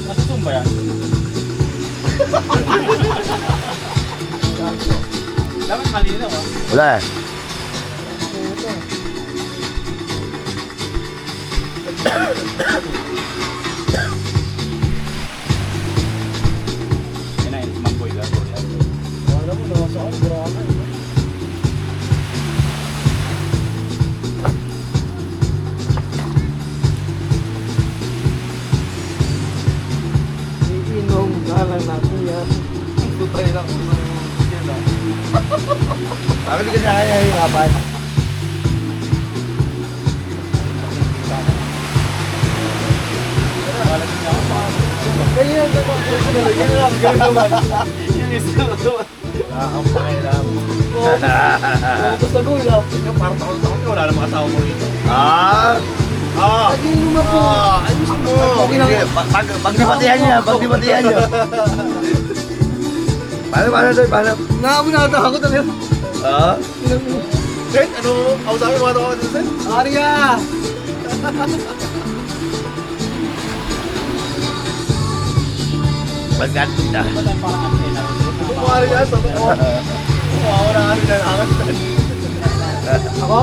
Masutumba yan. Dapat malinaw ah. Wala eh. Yan na yun, sumangkoy lang. Wala mo, nasa ako, grabe. Iinom ka lang natin yan. Tutay lang kung ano yan ah. Bakit di ka sa kaya hirapan? Ganyan, ganyan lang, ganyan naman. Yung isa na naman. Wala kang pakiram. Gusto ko lang. Ikaw parang takot-takot ka, wala namang asawa mo rito. Ah! Ah! Nag-inom ako. Ayos mo! Sige, pagdibatihan niya, pagdibatihan niya. Paano, Toy? Paano? Nakamunata ako talaga. Ah? Sen, ano? Ako sabi mga tao dito, Sen? Arya! Pagkanto na. Ba't parang ano eh, Kumari yan, sa tao. Kumawala ka rin ang angas. Ako?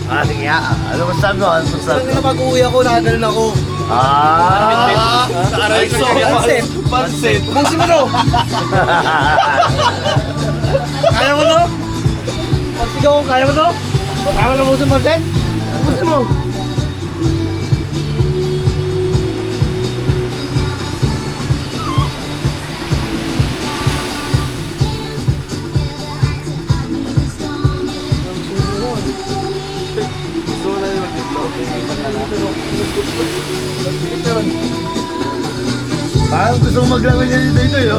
Ah, sige nga. Ano masasabi mo? Ano masasabi Sabi mo? na pag-uwi ako, nakaganon ako. Ah! Sa aray ko. Pansit. Pansit. Busi mo to! Kaya mo to? Pagsigaw ko, kaya mo to? Kaya mo na busi mo, Sen? Busi mo! Gusto mo na yung dito. Parang gusto mo maglaro niya dito ito, yo.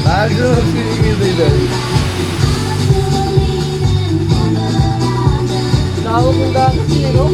Parang gusto mo magsinigil dito. Tawag kong dagat, no?